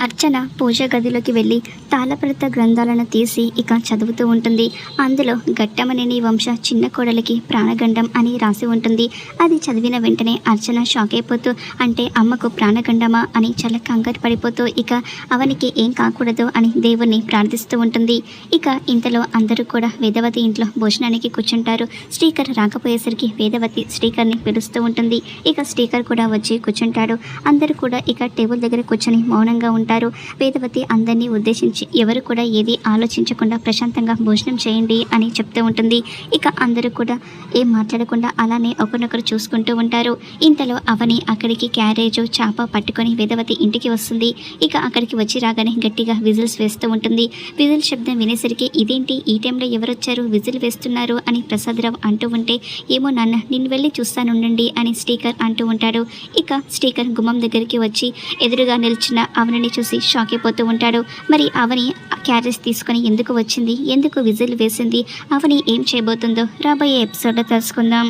అర్చన పూజ గదిలోకి వెళ్ళి తాళప్రత గ్రంథాలను తీసి ఇక చదువుతూ ఉంటుంది. అందులో ఘట్టమనేని వంశ చిన్న కోడలికి ప్రాణగండం అని రాసి ఉంటుంది. అది చదివిన వెంటనే అర్చన షాక్ అయిపోతూ, అంటే అమ్మకు ప్రాణగండమా అని చాలా కంగారు పడిపోతూ ఇక అవనికి ఏం కాకూడదు అని దేవుణ్ణి ప్రార్థిస్తూ ఉంటుంది. ఇక ఇంతలో అందరూ కూడా వేదవతి ఇంట్లో భోజనానికి కూర్చుంటారు. శ్రీకర్ రాకపోయేసరికి వేదవతి శ్రీకర్ని పిలుస్తూ ఉంటుంది. ఇక శ్రీకర్ కూడా వచ్చి కూర్చుంటాడు. అందరూ కూడా ఇక టేబుల్ దగ్గర కూర్చొని మౌనంగా ఉంటారు. వేదవతి అందరినీ ఉద్దేశించి ఎవరు కూడా ఏది ఆలోచించకుండా ప్రశాంతంగా భోజనం చేయండి అని చెప్తూ ఉంటుంది. ఇక అందరూ కూడా ఏం మాట్లాడకుండా అలానే ఒకరినొకరు చూసుకుంటూ ఉంటారు. ఇంతలో అవని అక్కడికి క్యారేజు చాప పట్టుకొని వేదవతి ఇంటికి వస్తుంది. ఇక అక్కడికి వచ్చి రాగానే గట్టిగా విజిల్స్ వేస్తూ ఉంటుంది. విజిల్ శబ్దం వినేసరికి ఇదేంటి ఈ టైంలో ఎవరొచ్చారు, విజిల్ వేస్తున్నారు అని ప్రసాదరావు అంటూ ఉంటే, ఏమో నాన్న నిన్ను వెళ్ళి చూస్తానుండండి అని శ్రీకర్ అంటూ ఉంటాడు. ఇక శ్రీకర్ గుమ్మం దగ్గరికి వచ్చి ఎదురుగా నిల్చున్న అవనిని చూసి షాక్ అయిపోతూ ఉంటాడు. మరి అవని క్యారేజ్ తీసుకొని ఎందుకు వచ్చింది, ఎందుకు విజిల్ వేసింది, అవని ఏం చేయబోతుందో రాబోయే ఎపిసోడ్లో తెలుసుకుందాం.